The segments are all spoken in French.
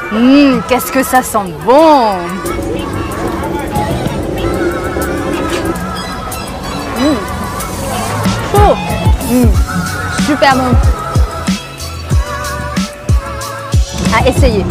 Qu'est-ce que ça sent bon! Oh, super bon! À essayer!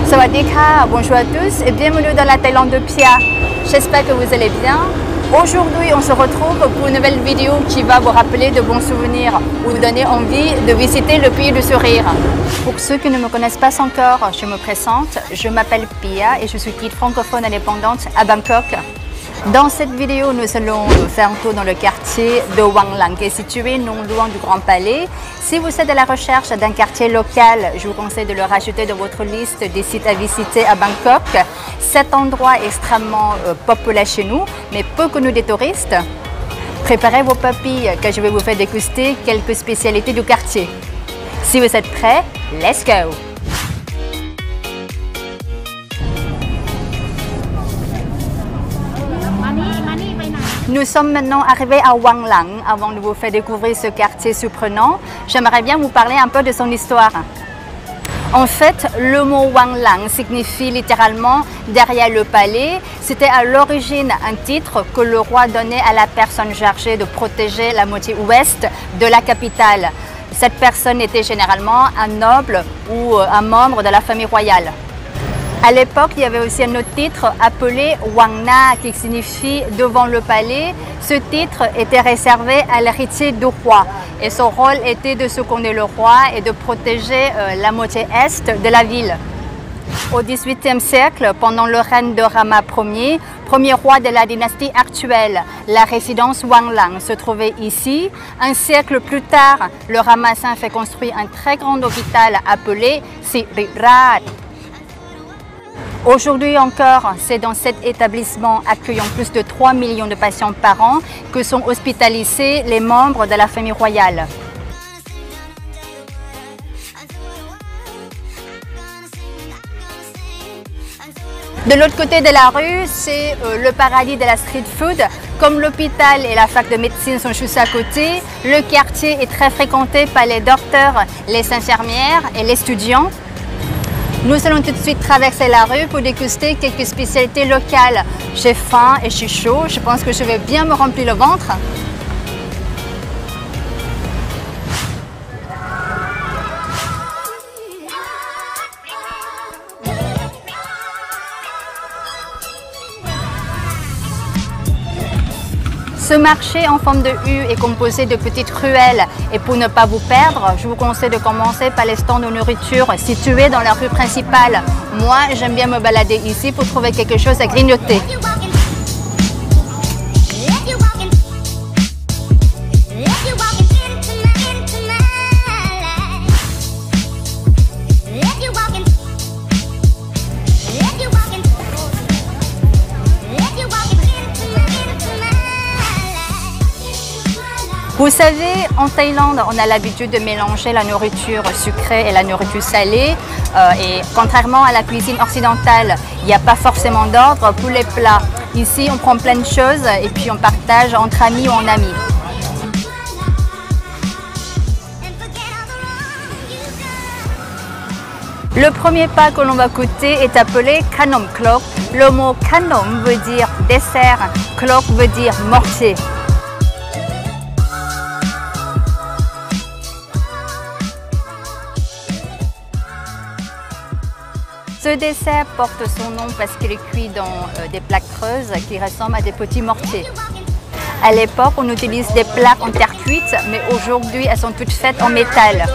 Sawadee ka, bonjour à tous et bienvenue dans la Thaïlande de Phia. J'espère que vous allez bien. Aujourd'hui, on se retrouve pour une nouvelle vidéo qui va vous rappeler de bons souvenirs ou vous donner envie de visiter le pays du sourire. Pour ceux qui ne me connaissent pas encore, je me présente. Je m'appelle Phia et je suis guide francophone indépendante à Bangkok. Dans cette vidéo, nous allons faire un tour dans le quartier de Wang Lang, qui est situé non loin du Grand Palais. Si vous êtes à la recherche d'un quartier local, je vous conseille de le rajouter dans votre liste des sites à visiter à Bangkok. Cet endroit est extrêmement populaire chez nous, mais peu connu des touristes. Préparez vos papilles, car je vais vous faire déguster quelques spécialités du quartier. Si vous êtes prêts, let's go! Nous sommes maintenant arrivés à Wang Lang. Avant de vous faire découvrir ce quartier surprenant, j'aimerais bien vous parler un peu de son histoire. En fait, le mot Wang Lang signifie littéralement « derrière le palais ». C'était à l'origine un titre que le roi donnait à la personne chargée de protéger la moitié ouest de la capitale. Cette personne était généralement un noble ou un membre de la famille royale. À l'époque, il y avait aussi un autre titre appelé Wang Na qui signifie « devant le palais ». Ce titre était réservé à l'héritier du roi et son rôle était de seconder le roi et de protéger la moitié est de la ville. Au XVIIIe siècle, pendant le règne de Rama Ier, premier roi de la dynastie actuelle, la résidence Wang Lang se trouvait ici. Un siècle plus tard, le Ramassin fait construire un très grand hôpital appelé Siriraj. Aujourd'hui encore, c'est dans cet établissement accueillant plus de 3 millions de patients par an que sont hospitalisés les membres de la famille royale. De l'autre côté de la rue, c'est le paradis de la street food. Comme l'hôpital et la fac de médecine sont juste à côté, le quartier est très fréquenté par les docteurs, les infirmières et les étudiants. Nous allons tout de suite traverser la rue pour déguster quelques spécialités locales. J'ai faim et je suis chaud, je pense que je vais bien me remplir le ventre. Ce marché en forme de U est composé de petites ruelles et pour ne pas vous perdre, je vous conseille de commencer par les stands de nourriture situés dans la rue principale. Moi, j'aime bien me balader ici pour trouver quelque chose à grignoter. Vous savez, en Thaïlande, on a l'habitude de mélanger la nourriture sucrée et la nourriture salée. Et contrairement à la cuisine occidentale, il n'y a pas forcément d'ordre pour les plats. Ici, on prend plein de choses et puis on partage entre amis ou en amis. Le premier plat que l'on va goûter est appelé Khanom Klok. Le mot Khanom veut dire dessert, Klok veut dire mortier. Ce dessert porte son nom parce qu'il est cuit dans des plaques creuses qui ressemblent à des petits mortiers. À l'époque, on utilise des plaques en terre cuite, mais aujourd'hui, elles sont toutes faites en métal.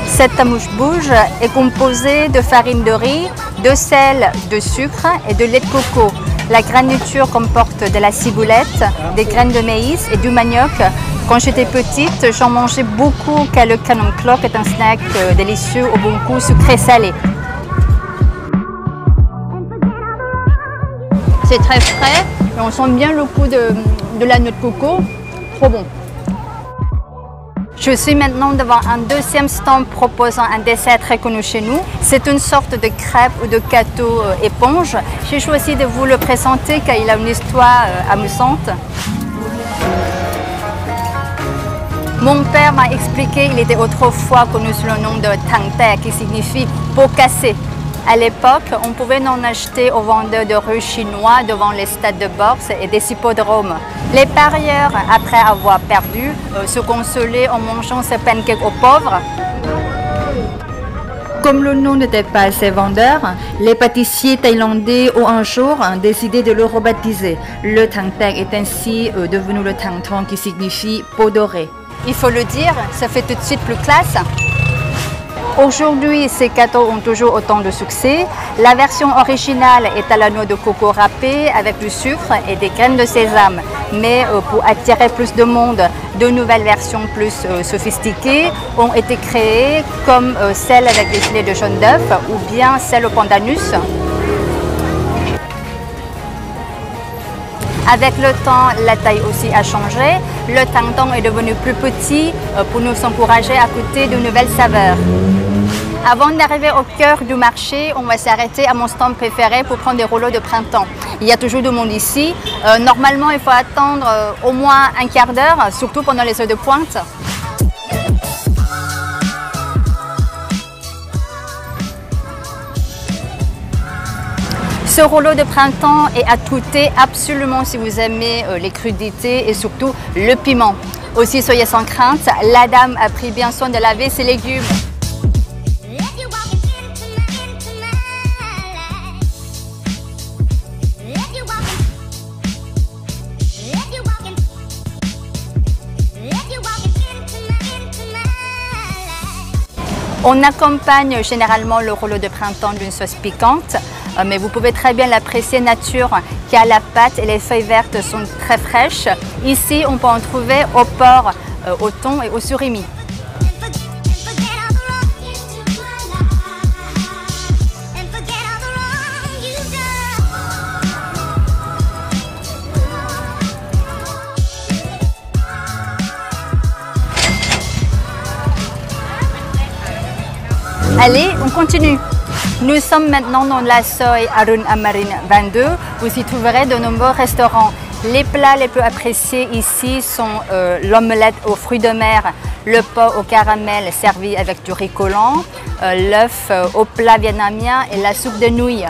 Cette amuse-bouche est composée de farine de riz, de sel, de sucre et de lait de coco. La garniture comporte de la ciboulette, des graines de maïs et du manioc. Quand j'étais petite, j'en mangeais beaucoup car le Khanom Klok est un snack délicieux au bon goût sucré-salé. C'est très frais et on sent bien le goût de la noix de coco, trop bon. Je suis maintenant devant un deuxième stand proposant un dessert très connu chez nous. C'est une sorte de crêpe ou de gâteau éponge. J'ai choisi de vous le présenter car il a une histoire amusante. Mon père m'a expliqué qu'il était autrefois connu sous le nom de Thang Te, qui signifie pot cassé. À l'époque, on pouvait en acheter aux vendeurs de rue chinois devant les stades de boxe et des hippodromes. Les parieurs, après avoir perdu, se consolaient en mangeant ces pancakes aux pauvres. Comme le nom n'était pas assez vendeur, les pâtissiers thaïlandais ont un jour décidé de le rebaptiser. Le Thang Te est ainsi devenu le Thang Thong, qui signifie peau dorée. Il faut le dire, ça fait tout de suite plus classe. Aujourd'hui, ces gâteaux ont toujours autant de succès. La version originale est à la noix de coco râpée avec du sucre et des graines de sésame. Mais pour attirer plus de monde, de nouvelles versions plus sophistiquées ont été créées, comme celle avec des filets de jaune d'œuf ou bien celle au pandanus. Avec le temps, la taille aussi a changé. Le Thang Thong est devenu plus petit pour nous encourager à goûter de nouvelles saveurs. Avant d'arriver au cœur du marché, on va s'arrêter à mon stand préféré pour prendre des rouleaux de printemps. Il y a toujours du monde ici. Normalement, il faut attendre au moins un quart d'heure, surtout pendant les heures de pointe. Ce rouleau de printemps est à goûter absolument si vous aimez les crudités et surtout le piment. Aussi, soyez sans crainte, la dame a pris bien soin de laver ses légumes. On accompagne généralement le rouleau de printemps d'une sauce piquante, mais vous pouvez très bien l'apprécier nature car la pâte et les feuilles vertes sont très fraîches. Ici, on peut en trouver au porc, au thon et au surimi. Allez, on continue. Nous sommes maintenant dans la Soi Arun Amarin 22. Vous y trouverez de nombreux restaurants. Les plats les plus appréciés ici sont l'omelette aux fruits de mer, le pot au caramel servi avec du riz collant, l'œuf au plat vietnamien et la soupe de nouilles.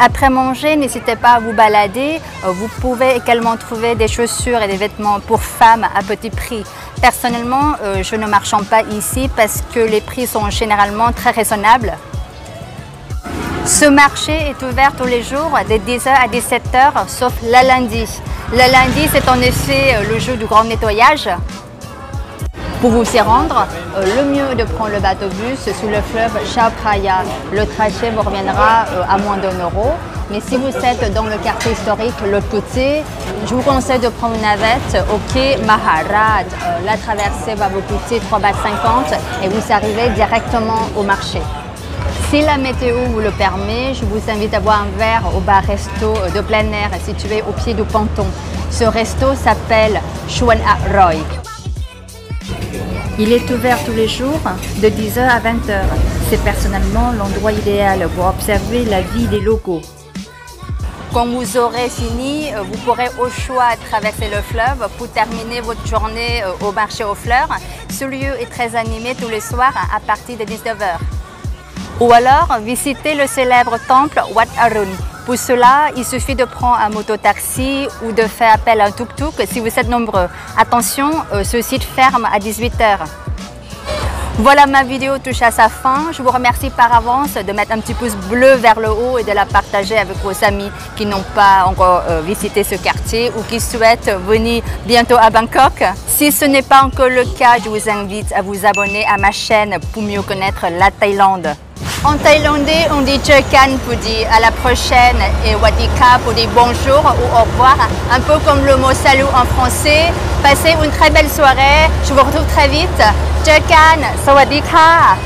Après manger, n'hésitez pas à vous balader. Vous pouvez également trouver des chaussures et des vêtements pour femmes à petit prix. Personnellement, je ne marchande pas ici parce que les prix sont généralement très raisonnables. Ce marché est ouvert tous les jours de 10h à 17h, sauf le lundi. Le lundi, c'est en effet le jour du grand nettoyage. Pour vous y rendre, le mieux est de prendre le bateau-bus sous le fleuve Chao Phraya. Le trajet vous reviendra à moins d'1 euro. Mais si vous êtes dans le quartier historique, l'autre côté, je vous conseille de prendre une navette au quai Maharaj. La traversée va vous coûter 3,50 € et vous arrivez directement au marché. Si la météo vous le permet, je vous invite à boire un verre au bar-resto de plein air situé au pied du ponton. Ce resto s'appelle Chuan A Roy. Il est ouvert tous les jours de 10h à 20h. C'est personnellement l'endroit idéal pour observer la vie des locaux. Quand vous aurez fini, vous pourrez au choix traverser le fleuve pour terminer votre journée au marché aux fleurs. Ce lieu est très animé tous les soirs à partir de 19h. Ou alors visitez le célèbre temple Wat Arun. Pour cela, il suffit de prendre un mototaxi ou de faire appel à un tuk-tuk si vous êtes nombreux. Attention, ce site ferme à 18h. Voilà, ma vidéo touche à sa fin. Je vous remercie par avance de mettre un petit pouce bleu vers le haut et de la partager avec vos amis qui n'ont pas encore visité ce quartier ou qui souhaitent venir bientôt à Bangkok. Si ce n'est pas encore le cas, je vous invite à vous abonner à ma chaîne pour mieux connaître la Thaïlande. En thaïlandais, on dit Cherkan pour dire à la prochaine et Wadika pour dire bonjour ou au revoir, un peu comme le mot salut en français. Passez une très belle soirée, je vous retrouve très vite. Cherkan, Sawadika.